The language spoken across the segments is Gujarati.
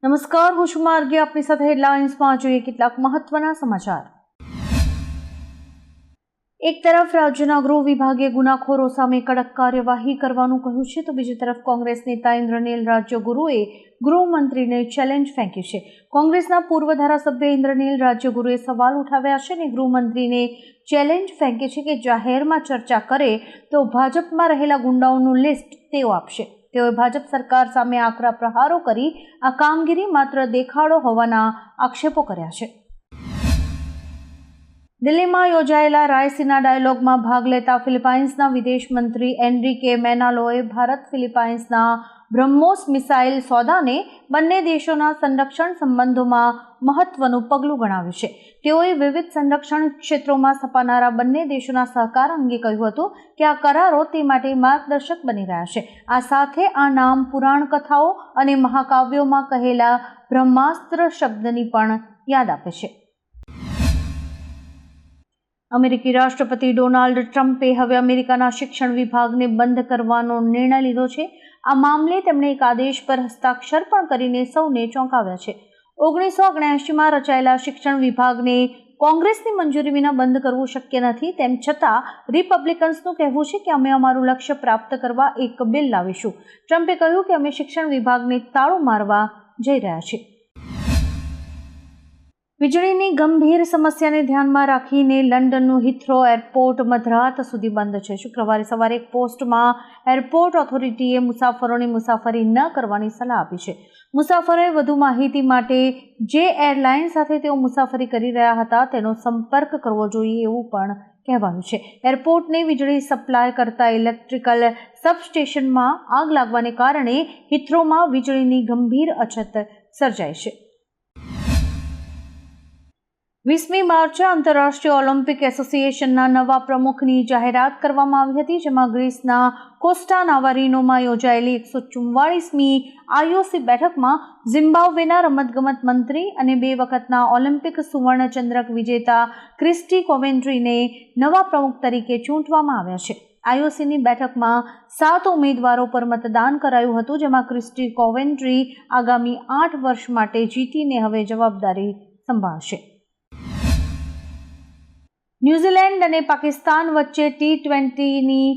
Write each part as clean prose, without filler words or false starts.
નમસ્કાર, હું છું માર્ગી. આપની સાથે હેડલાઇન્સમાં જોઈએ કેટલાક મહત્વના સમાચાર. એક તરફ રાજ્યના ગૃહ વિભાગે ગુનાખોરો સામે કડક કાર્યવાહી કરવાનું કહ્યું છે, તો બીજી તરફ કોંગ્રેસ નેતા ઇન્દ્રનીલ રાજ્યગુરુએ ગૃહમંત્રીને ચેલેન્જ ફેંકી છે. કોંગ્રેસના પૂર્વ ધારાસભ્ય ઇન્દ્રનીલ રાજ્યગુરુએ સવાલ ઉઠાવ્યા છે અને ગૃહમંત્રીને ચેલેન્જ ફેંકી છે કે જાહેરમાં ચર્ચા કરે તો ભાજપમાં રહેલા ગુંડાઓનું લિસ્ટ તેઓ આપશે. તેઓએ ભાજપ સરકાર સામે આકરા પ્રહારો કરી આ કામગીરી માત્ર દેખાડો હોવાના આક્ષેપો કર્યા છે. દિલ્હીમાં યોજાયેલા રાયસીના ડાયલોગમાં ભાગ લેતા ફિલિપાઇન્સના વિદેશ મંત્રી એનરિકે મેનાલોએ ભારત ફિલિપાઇન્સના બ્રહ્મોસ મિસાઇલ સોદાને બંને દેશોના સંરક્ષણ સંબંધોમાં મહત્વનું પગલું ગણાવ્યું છે. તેઓએ વિવિધ સંરક્ષણ ક્ષેત્રોમાં સ્થપાનારા બંને દેશોના સહકાર અંગે કહ્યું હતું કે આ કરારો તે માટે માર્ગદર્શક બની રહ્યા છે. આ સાથે આ નામ પુરાણ કથાઓ અને મહાકાવ્યોમાં કહેલા બ્રહ્માસ્ત્ર શબ્દની પણ યાદ આપે છે. અમેરિકી રાષ્ટ્રપતિ ડોનાલ્ડ ટ્રમ્પે હવે અમેરિકાના શિક્ષણ વિભાગને બંધ કરવાનો નિર્ણય લીધો છે. આ મામલે તેમણે એક આદેશ પર હસ્તાક્ષર પણ કરીને સૌને ચોંકાવ્યા છે. 1979માં રચાયેલા શિક્ષણ વિભાગને કોંગ્રેસની મંજૂરી વિના બંધ કરવું શક્ય નથી. તેમ છતાં રિપબ્લિકન્સનું કહેવું છે કે અમે અમારું લક્ષ્ય પ્રાપ્ત કરવા એક બિલ લાવીશું. ટ્રમ્પે કહ્યું કે અમે શિક્ષણ વિભાગને તાળું મારવા જઈ રહ્યા છીએ. વીજળીની ગંભીર સમસ્યાને ધ્યાનમાં રાખીને લંડનનું હિથ્રો એરપોર્ટ મધરાત સુધી બંધ છે. શુક્રવારે સવારે એક પોસ્ટમાં એરપોર્ટ ઓથોરિટીએ મુસાફરોને મુસાફરી ન કરવાની સલાહ આપી છે. મુસાફરોએ વધુ માહિતી માટે જે એરલાઇન સાથે તેઓ મુસાફરી કરી રહ્યા હતા તેનો સંપર્ક કરવો જોઈએ એવું પણ કહેવાયું છે. એરપોર્ટને વીજળી સપ્લાય કરતા ઇલેક્ટ્રિકલ સબસ્ટેશનમાં આગ લાગવાને કારણે હિથ્રોમાં વીજળીની ગંભીર અછત સર્જાઈ છે. 20મી માર્ચે આંતરરાષ્ટ્રીય ઓલિમ્પિક એસોસિએશનના નવા પ્રમુખની જાહેરાત કરવામાં આવી હતી, જેમાં ગ્રીસના કોસ્ટા નાવારીનોમાં યોજાયેલી 144મી આઈઓસી બેઠકમાં ઝિમ્બાબ્વેના રમતગમત મંત્રી અને 2 વખતના ઓલિમ્પિક સુવર્ણચંદ્રક વિજેતા ક્રિસ્ટી કોવેન્ટ્રીને નવા પ્રમુખ તરીકે ચૂંટવામાં આવ્યા છે. આઈઓસીની બેઠકમાં 7 ઉમેદવારો પર મતદાન કરાયું હતું, જેમાં ક્રિસ્ટી કોવેન્ટ્રી આગામી 8 વર્ષ માટે જીતીને હવે જવાબદારી સંભાળશે. ન્યૂઝીલેન્ડ અને પાકિસ્તાન વચ્ચે ટી20ની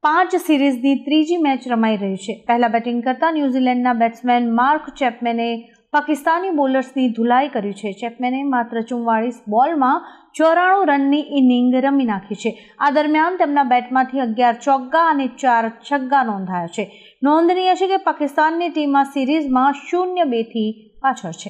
5 સિરીઝની ત્રીજી મેચ રમાઈ રહી છે. પહેલા બેટિંગ કરતા ન્યૂઝીલેન્ડના બેટ્સમેન માર્ક ચેપમેને પાકિસ્તાની બોલર્સની ધુલાઈ કરી છે. ચેપમેને માત્ર 44 બોલમાં 94 રનની ઇનિંગ રમી નાખી છે. આ દરમિયાન તેમના બેટમાંથી 11 ચોગ્ગા અને 4 છગ્ગા નોંધાયા છે. નોંધનીય છે કે પાકિસ્તાનની ટીમ આ સિરીઝમાં 0-2થી પાછળ છે.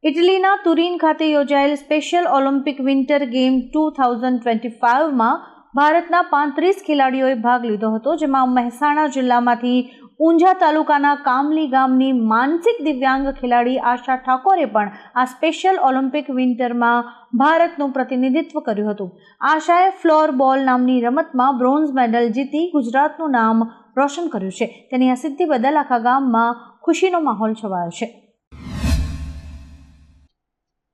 ઇટલીના તુરીન ખાતે યોજાયેલ સ્પેશિયલ ઓલિમ્પિક વિન્ટર ગેમ 2025માં ભારતના 35 ખેલાડીઓએ ભાગ લીધો હતો, જેમાં મહેસાણા જિલ્લામાંથી ઊંઝા તાલુકાના કામલી ગામની માનસિક દિવ્યાંગ ખેલાડી આશા ઠાકોરે પણ આ સ્પેશિયલ ઓલિમ્પિક વિન્ટરમાં ભારતનું પ્રતિનિધિત્વ કર્યું હતું. આશાએ ફ્લોર બોલ નામની રમતમાં બ્રોન્ઝ મેડલ જીતી ગુજરાતનું નામ રોશન કર્યું છે. તેની આ સિદ્ધિ બદલ આખા ગામમાં ખુશીનો માહોલ છવાયો છે.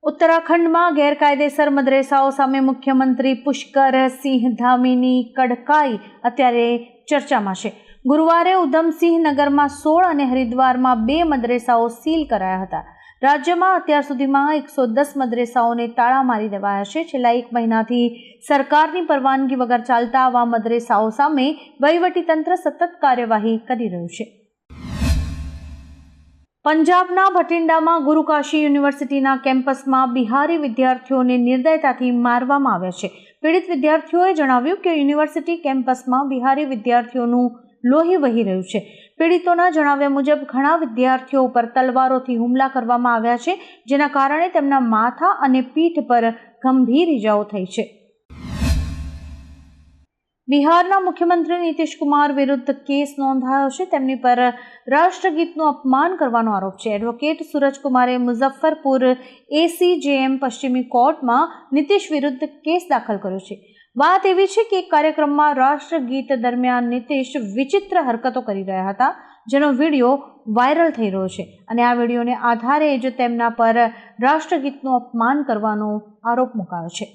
ઉત્તરાખંડમાં ગેરકાયદેસર મદરેસાઓ સામે મુખ્યમંત્રી પુષ્કર સિંહ ધામીની કડકાઈ અત્યારે ચર્ચામાં છે. ગુરુવારે ઉધમસિંહ નગરમાં 16 અને હરિદ્વારમાં 2 મદરેસાઓ સીલ કરાયા હતા. રાજ્યમાં અત્યાર સુધીમાં 110 મદરેસાઓને તાળા મારી દેવાયા છે. છેલ્લા 1 મહિનાથી સરકારની પરવાનગી વગર ચાલતા આવા મદરેસાઓ સામે વહીવટીતંત્ર સતત કાર્યવાહી કરી રહ્યું છે. પંજાબના ભટિંડામાં ગુરુકાશી યુનિવર્સિટીના કેમ્પસમાં બિહારી વિદ્યાર્થીઓને નિર્દયતાથી મારવામાં આવ્યા છે. પીડિત વિદ્યાર્થીઓએ જણાવ્યું કે યુનિવર્સિટી કેમ્પસમાં બિહારી વિદ્યાર્થીઓનું લોહી વહી રહ્યું છે. પીડિતોના જણાવ્યા મુજબ ઘણા વિદ્યાર્થીઓ ઉપર તલવારોથી હુમલા કરવામાં આવ્યા છે, જેના કારણે તેમના માથા અને પીઠ પર ગંભીર ઇજાઓ થઈ છે. બિહારના મુખ્યમંત્રી નીતિશ કુમાર વિરુદ્ધ કેસ નોંધાયો છે. તેમની પર રાષ્ટ્રગીતનું અપમાન કરવાનો આરોપ છે. એડવોકેટ સૂરજકુમારે મુઝફ્ફરપુર ACJM પશ્ચિમી કોર્ટમાં નીતિશ વિરુદ્ધ કેસ દાખલ કર્યો છે. વાત એવી છે કે એક કાર્યક્રમમાં રાષ્ટ્રગીત દરમિયાન નીતિશ વિચિત્ર હરકતો કરી રહ્યા હતા, જેનો વિડીયો વાયરલ થઈ રહ્યો છે અને આ વિડીયોને આધારે જ તેમના પર રાષ્ટ્રગીતનું અપમાન કરવાનો આરોપ મુકાયો છે.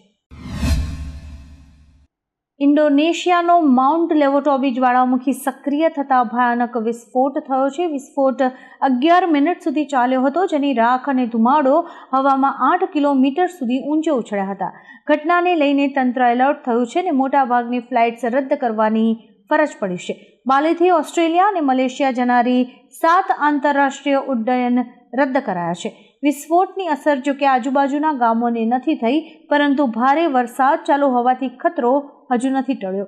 ઇન્ડોનેશિયાનો માઉન્ટ લેવોટોબી જ્વાળામુખી સક્રિય થતાં ભયાનક વિસ્ફોટ થયો છે. વિસ્ફોટ 11 મિનિટ સુધી ચાલ્યો હતો, જેની રાખ અને ધુમાડો હવામાં 8 કિલોમીટર સુધી ઊંચે ઉછળ્યા હતા. ઘટનાને લઈને તંત્ર એલર્ટ થયું છે અને મોટાભાગની ફ્લાઇટ્સ રદ કરવાની ફરજ પડી છે. બાલીથી ઓસ્ટ્રેલિયા અને મલેશિયા જનારી 7 આંતરરાષ્ટ્રીય ઉડ્ડયન રદ કરાયા છે. વિસ્ફોટની અસર જોકે આજુબાજુના ગામોને નથી થઈ, પરંતુ ભારે વરસાદ ચાલુ હોવાથી ખતરો હજુ નથી ટળ્યો.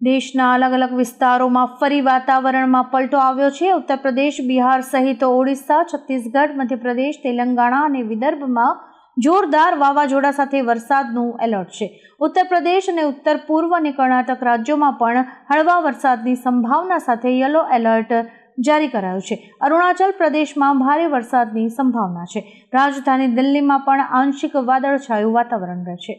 દેશના અલગ અલગ વિસ્તારોમાં ફરી વાતાવરણમાં પલટો આવ્યો છે. ઉત્તર પ્રદેશ, બિહાર સહિત ઓડિશા, છત્તીસગઢ, મધ્યપ્રદેશ, તેલંગાણા અને વિદર્ભમાં જોરદાર વાવાઝોડા સાથે વરસાદનું એલર્ટ છે. ઉત્તર પ્રદેશ અને ઉત્તર પૂર્વ અને કર્ણાટક રાજ્યોમાં પણ હળવા વરસાદની સંભાવના સાથે યલો એલર્ટ જારી કરાયું છે. અરુણાચલ પ્રદેશમાં ભારે વરસાદની સંભાવના છે. રાજધાની દિલ્હીમાં પણ આંશિક વાદળછાયું વાતાવરણ રહેશે.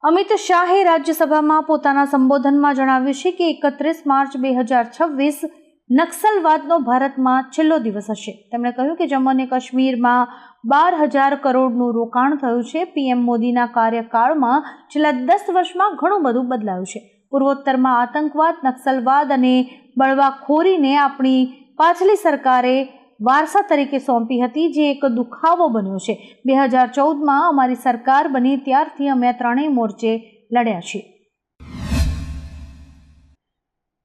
અમિત શાહે રાજ્યસભામાં પોતાના સંબોધનમાં જણાવ્યું છે કે 31 માર્ચ 2026 નક્સલવાદનો ભારતમાં છેલ્લો દિવસ હશે. તેમણે કહ્યું કે જમ્મુ અને કાશ્મીરમાં 12,000 કરોડનું રોકાણ થયું છે. પીએમ મોદીના કાર્યકાળમાં છેલ્લા 10 વર્ષમાં ઘણું બધું બદલાયું છે. પૂર્વોત્તરમાં આતંકવાદ, નક્સલવાદ અને બળવાખોરીને આપણી પાછલી સરકારે વારસા તરીકે સોંપી હતી, જે એક દુખાવો બન્યો છે. 2014માં અમારી સરકાર બની ત્યારથી અમે ત્રણેય મોરચે લડ્યા છીએ.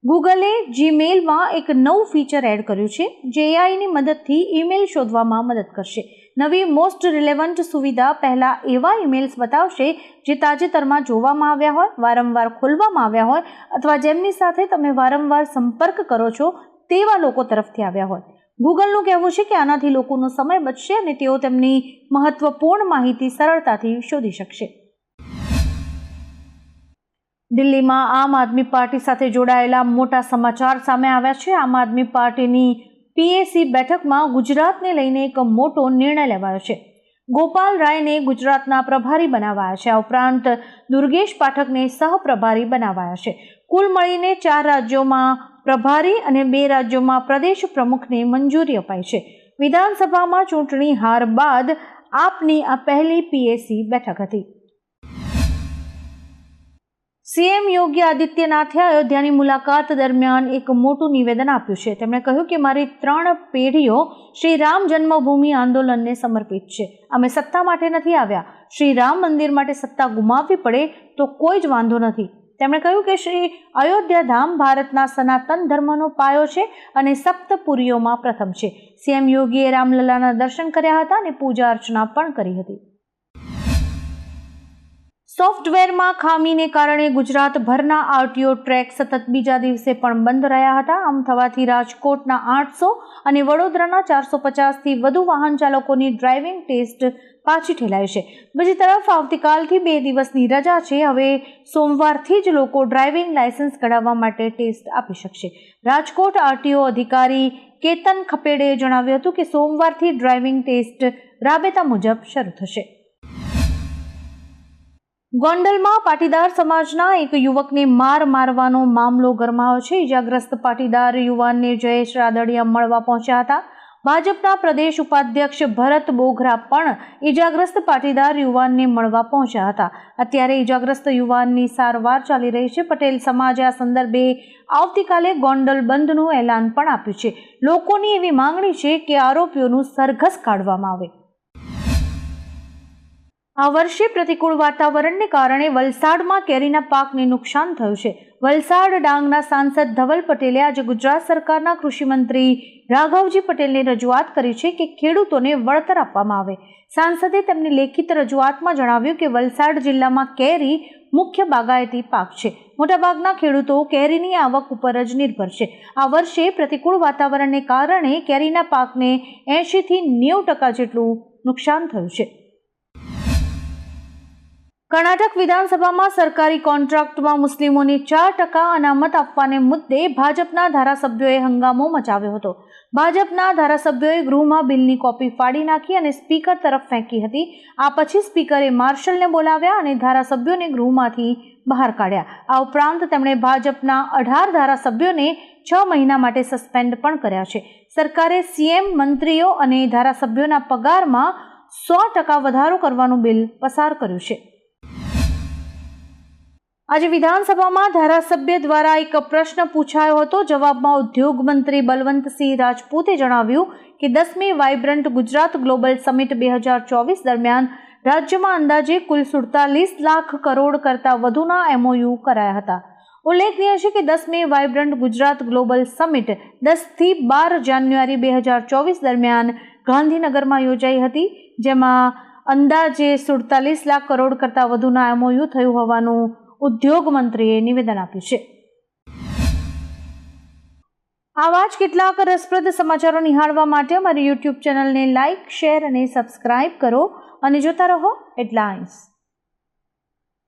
ગૂગલે જીમેલમાં એક નવું ફીચર એડ કર્યું છે, જે એઆઈની મદદથી ઈમેલ શોધવામાં મદદ કરશે. નવી મોસ્ટ રિલેવન્ટ સુવિધા પહેલાં એવા ઈમેલ્સ બતાવશે જે તાજેતરમાં જોવામાં આવ્યા હોય, વારંવાર ખોલવામાં આવ્યા હોય અથવા જેમની સાથે તમે વારંવાર સંપર્ક કરો છો તેવા લોકો તરફથી આવ્યા હોય. ગૂગલનું કહેવું છે કે આનાથી લોકોનો સમય બચશે અને તેઓ તેમની મહત્વપૂર્ણ માહિતી સરળતાથી શોધી શકશે. દિલ્હીમાં આમ આદમી પાર્ટી સાથે જોડાયેલા મોટા સમાચાર સામે આવ્યા છે. આમ આદમી પાર્ટીની પીએસી બેઠકમાં ગુજરાતને લઈને એક મોટો નિર્ણય લેવાયો છે. ગોપાલ રાયને ગુજરાતના પ્રભારી બનાવાયા છે. આ ઉપરાંત દુર્ગેશ પાઠકને સહપ્રભારી બનાવાયા છે. કુલ મળીને 4 રાજ્યોમાં પ્રભારી અને 2 રાજ્યોમાં પ્રદેશ પ્રમુખને મંજૂરી અપાઈ છે. વિધાનસભામાં ચૂંટણી હાર બાદ આપની આ પહેલી પીએસી બેઠક હતી. સીએમ યોગી આદિત્યનાથે અયોધ્યાની મુલાકાત દરમિયાન એક મોટું નિવેદન આપ્યું છે. તેમણે કહ્યું કે મારી 3 પેઢીઓ શ્રી રામ જન્મભૂમિ આંદોલનને સમર્પિત છે. અમે સત્તા માટે નથી આવ્યા. શ્રી રામ મંદિર માટે સત્તા ગુમાવવી પડે તો કોઈ જ વાંધો નથી. તેમણે કહ્યું કે શ્રી અયોધ્યા ધામ ભારતના સનાતન ધર્મનો પાયો છે અને સપ્તપુરીઓમાં પ્રથમ છે. સીએમ યોગીએ રામલલાના દર્શન કર્યા હતા અને પૂજા અર્ચના પણ કરી હતી. સોફ્ટવેરમાં ખામીને કારણે ગુજરાતભરના આરટીઓ ટ્રેક સતત બીજા દિવસે પણ બંધ રહ્યા હતા. આમ થવાથી રાજકોટના 800 અને વડોદરાના 450થી વધુ વાહન ચાલકોની ડ્રાઇવિંગ ટેસ્ટ પાછી ઠેલાઈ છે. બીજી તરફ આવતીકાલથી 2 દિવસની રજા છે. હવે સોમવારથી જ લોકો ડ્રાઇવિંગ લાયસન્સ કઢાવવા માટે ટેસ્ટ આપી શકશે. રાજકોટ આરટીઓ અધિકારી કેતન ખપેડેએ જણાવ્યું હતું કે સોમવારથી ડ્રાઇવિંગ ટેસ્ટ રાબેતા મુજબ શરૂ થશે. ગોંડલમાં પાટીદાર સમાજના એક યુવકને મારવાનો મામલો ગરમાયો છે. ઇજાગ્રસ્ત પાટીદાર યુવાનને જયેશ રાદડિયા મળવા પહોંચ્યા હતા. ભાજપના પ્રદેશ ઉપાધ્યક્ષ ભરત બોઘરા પણ ઇજાગ્રસ્ત પાટીદાર યુવાનને મળવા પહોંચ્યા હતા. અત્યારે ઇજાગ્રસ્ત યુવાનની સારવાર ચાલી રહી છે. પટેલ સમાજે આ સંદર્ભે આવતીકાલે ગોંડલ બંધનું એલાન પણ આપ્યું છે. લોકોની એવી માંગણી છે કે આરોપીઓનું સરઘસ કાઢવામાં આવે. આ વર્ષે પ્રતિકૂળ વાતાવરણને કારણે વલસાડમાં કેરીના પાકને નુકસાન થયું છે. વલસાડ ડાંગના સાંસદ ધવલ પટેલે આજે ગુજરાત સરકારના કૃષિમંત્રી રાઘવજી પટેલને રજૂઆત કરી છે કે ખેડૂતોને વળતર આપવામાં આવે. સાંસદે તેમની લેખિત રજૂઆતમાં જણાવ્યું કે વલસાડ જિલ્લામાં કેરી મુખ્ય બાગાયતી પાક છે. મોટાભાગના ખેડૂતો કેરીની આવક ઉપર જ નિર્ભર છે. આ વર્ષે પ્રતિકૂળ વાતાવરણને કારણે કેરીના પાકને 80થી 90% જેટલું નુકસાન થયું છે. કર્ણાટક વિધાનસભામાં સરકારી કોન્ટ્રાક્ટમાં મુસ્લિમોને 4% અનામત આપવાને મુદ્દે ભાજપના ધારાસભ્યોએ હંગામો મચાવ્યો હતો. ભાજપના ધારાસભ્યોએ ગૃહમાં બિલની કોપી ફાડી નાખી અને સ્પીકર તરફ ફેંકી હતી. આ પછી સ્પીકરે માર્શલને બોલાવ્યા અને ધારાસભ્યોને ગૃહમાંથી બહાર કાઢ્યા. આ ઉપરાંત તેમણે ભાજપના 18 ધારાસભ્યોને 6 મહિના માટે સસ્પેન્ડ પણ કર્યા છે. સરકારે સીએમ, મંત્રીઓ અને ધારાસભ્યોના પગારમાં 100% વધારો કરવાનું બિલ પસાર કર્યું છે. આજે વિધાનસભામાં ધારાસભ્ય દ્વારા એક પ્રશ્ન પૂછાયો હતો. જવાબમાં ઉદ્યોગ મંત્રી બલવંતસિંહ રાજપૂતે જણાવ્યું કે 10મી વાઇબ્રન્ટ ગુજરાત ગ્લોબલ સમિટ 2024 દરમિયાન રાજ્યમાં અંદાજે કુલ 47 લાખ કરોડ કરતાં વધુના MOU કરાયા હતા. ઉલ્લેખનીય છે કે 10મી વાઇબ્રન્ટ ગુજરાત ગ્લોબલ સમિટ 10થી 12 જાન્યુઆરી 2024 દરમિયાન ગાંધીનગરમાં યોજાઈ હતી, જેમાં અંદાજે 47 લાખ કરોડ કરતાં વધુના MOU થયું હોવાનું ઉદ્યોગ મંત્રીએ નિવેદન આપ્યું છે. આવા જ કેટલાક રસપ્રદ સમાચારો નિહાળવા માટે અમારી YouTube ચેનલને લાઇક, શેર અને સબસ્ક્રાઇબ કરો અને જોતા રહો હેડલાઇન્સ.